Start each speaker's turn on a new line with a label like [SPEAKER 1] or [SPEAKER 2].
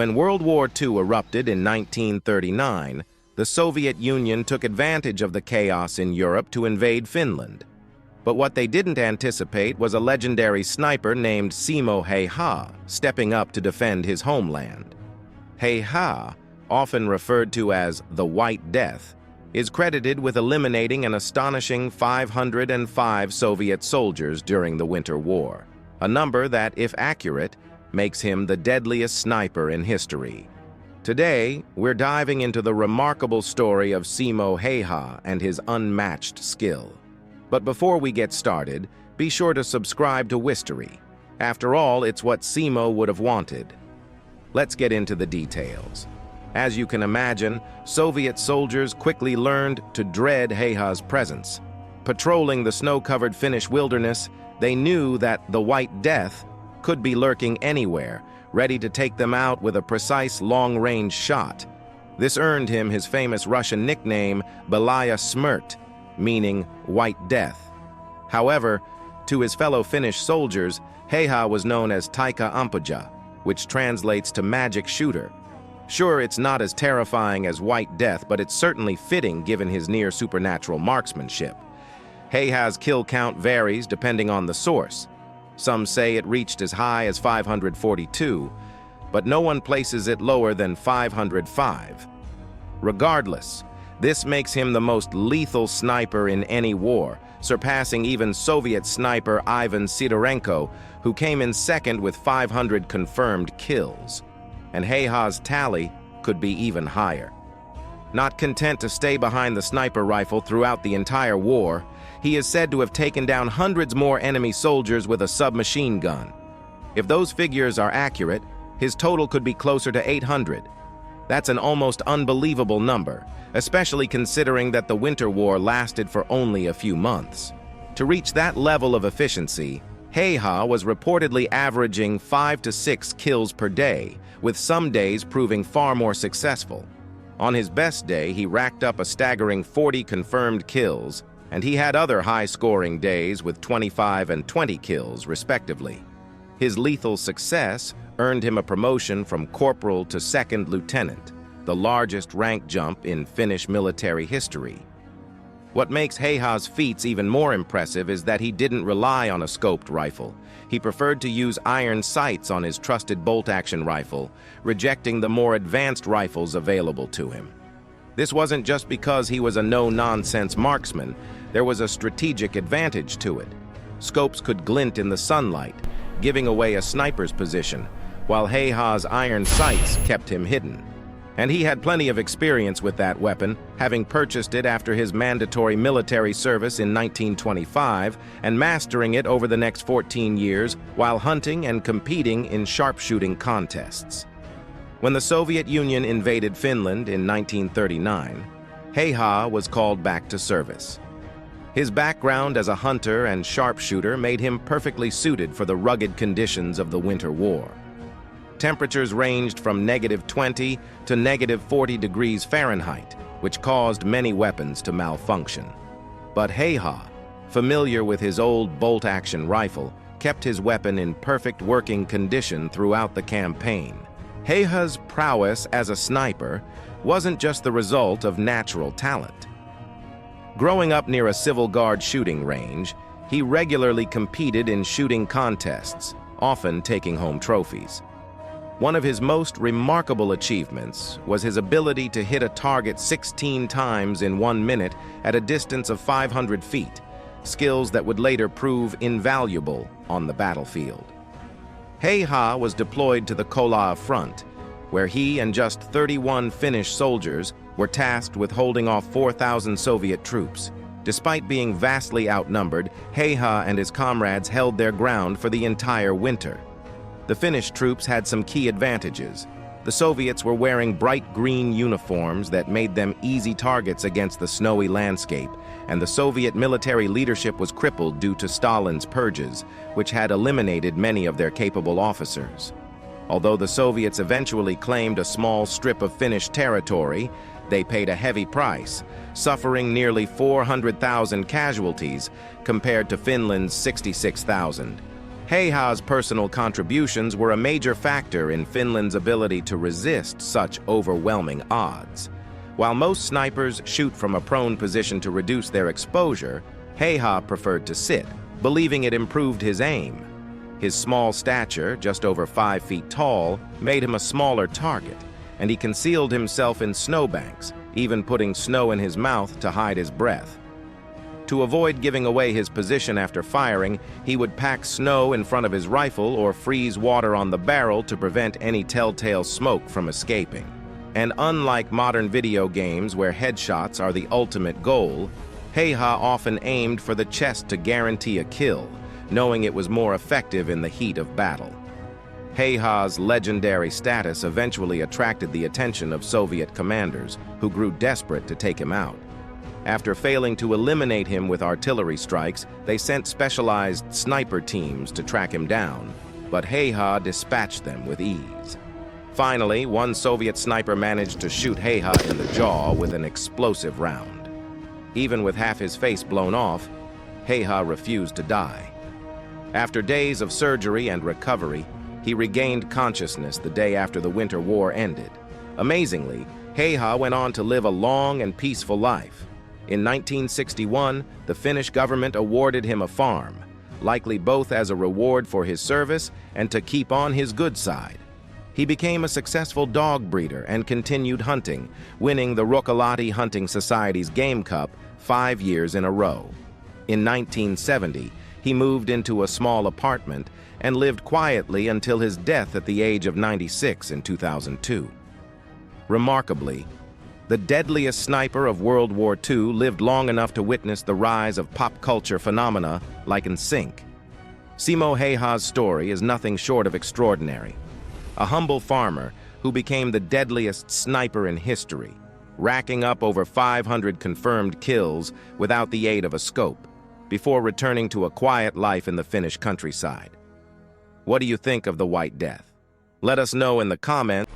[SPEAKER 1] When World War II erupted in 1939, the Soviet Union took advantage of the chaos in Europe to invade Finland. But what they didn't anticipate was a legendary sniper named Simo Häyhä stepping up to defend his homeland. Häyhä, often referred to as the White Death, is credited with eliminating an astonishing 505 Soviet soldiers during the Winter War, a number that, if accurate, makes him the deadliest sniper in history. Today, we're diving into the remarkable story of Simo Häyhä and his unmatched skill. But before we get started, be sure to subscribe to Wistery. After all, it's what Simo would have wanted. Let's get into the details. As you can imagine, Soviet soldiers quickly learned to dread Häyhä's presence. Patrolling the snow-covered Finnish wilderness, they knew that the White Death could be lurking anywhere, ready to take them out with a precise long-range shot. This earned him his famous Russian nickname, Belaya Smrt, meaning White Death. However, to his fellow Finnish soldiers, Häyhä was known as Taika Ampuja, which translates to magic shooter. Sure, it's not as terrifying as White Death, but it's certainly fitting given his near-supernatural marksmanship. Häyhä's kill count varies depending on the source. Some say it reached as high as 542, but no one places it lower than 505. Regardless, this makes him the most lethal sniper in any war, surpassing even Soviet sniper Ivan Sidorenko, who came in second with 500 confirmed kills. And Häyhä's tally could be even higher. Not content to stay behind the sniper rifle throughout the entire war, he is said to have taken down hundreds more enemy soldiers with a submachine gun. If those figures are accurate, his total could be closer to 800. That's an almost unbelievable number, especially considering that the Winter War lasted for only a few months. To reach that level of efficiency, Häyhä was reportedly averaging 5 to 6 kills per day, with some days proving far more successful. On his best day, he racked up a staggering 40 confirmed kills, and he had other high-scoring days with 25 and 20 kills, respectively. His lethal success earned him a promotion from corporal to second lieutenant, the largest rank jump in Finnish military history. What makes Häyhä's feats even more impressive is that he didn't rely on a scoped rifle. He preferred to use iron sights on his trusted bolt-action rifle, rejecting the more advanced rifles available to him. This wasn't just because he was a no-nonsense marksman. There was a strategic advantage to it. Scopes could glint in the sunlight, giving away a sniper's position, while Häyhä's iron sights kept him hidden. And he had plenty of experience with that weapon, having purchased it after his mandatory military service in 1925 and mastering it over the next 14 years while hunting and competing in sharpshooting contests. When the Soviet Union invaded Finland in 1939, Häyhä was called back to service. His background as a hunter and sharpshooter made him perfectly suited for the rugged conditions of the Winter War. Temperatures ranged from -20 to -40 degrees Fahrenheit, which caused many weapons to malfunction. But Häyhä, familiar with his old bolt-action rifle, kept his weapon in perfect working condition throughout the campaign. Häyhä's prowess as a sniper wasn't just the result of natural talent. Growing up near a Civil Guard shooting range, he regularly competed in shooting contests, often taking home trophies. One of his most remarkable achievements was his ability to hit a target 16 times in 1 minute at a distance of 500 feet, skills that would later prove invaluable on the battlefield. Häyhä was deployed to the Kola front, where he and just 31 Finnish soldiers were tasked with holding off 4,000 Soviet troops. Despite being vastly outnumbered, Häyhä and his comrades held their ground for the entire winter. The Finnish troops had some key advantages. The Soviets were wearing bright green uniforms that made them easy targets against the snowy landscape, and the Soviet military leadership was crippled due to Stalin's purges, which had eliminated many of their capable officers. Although the Soviets eventually claimed a small strip of Finnish territory, they paid a heavy price, suffering nearly 400,000 casualties compared to Finland's 66,000. Häyhä's personal contributions were a major factor in Finland's ability to resist such overwhelming odds. While most snipers shoot from a prone position to reduce their exposure, Häyhä preferred to sit, believing it improved his aim. His small stature, just over 5 feet tall, made him a smaller target, and he concealed himself in snowbanks, even putting snow in his mouth to hide his breath. To avoid giving away his position after firing, he would pack snow in front of his rifle or freeze water on the barrel to prevent any telltale smoke from escaping. And unlike modern video games where headshots are the ultimate goal, Häyhä often aimed for the chest to guarantee a kill, knowing it was more effective in the heat of battle. Häyhä's legendary status eventually attracted the attention of Soviet commanders, who grew desperate to take him out. After failing to eliminate him with artillery strikes, they sent specialized sniper teams to track him down, but Häyhä dispatched them with ease. Finally, one Soviet sniper managed to shoot Häyhä in the jaw with an explosive round. Even with half his face blown off, Häyhä refused to die. After days of surgery and recovery, he regained consciousness the day after the Winter War ended. Amazingly, Häyhä went on to live a long and peaceful life. In 1961, the Finnish government awarded him a farm, likely both as a reward for his service and to keep on his good side. He became a successful dog breeder and continued hunting, winning the Ruokolahti Hunting Society's Game Cup 5 years in a row. In 1970, he moved into a small apartment and lived quietly until his death at the age of 96 in 2002. Remarkably, the deadliest sniper of World War II lived long enough to witness the rise of pop culture phenomena like NSYNC. Simo Häyhä's story is nothing short of extraordinary. A humble farmer who became the deadliest sniper in history, racking up over 500 confirmed kills without the aid of a scope, before returning to a quiet life in the Finnish countryside. What do you think of the White Death? Let us know in the comments.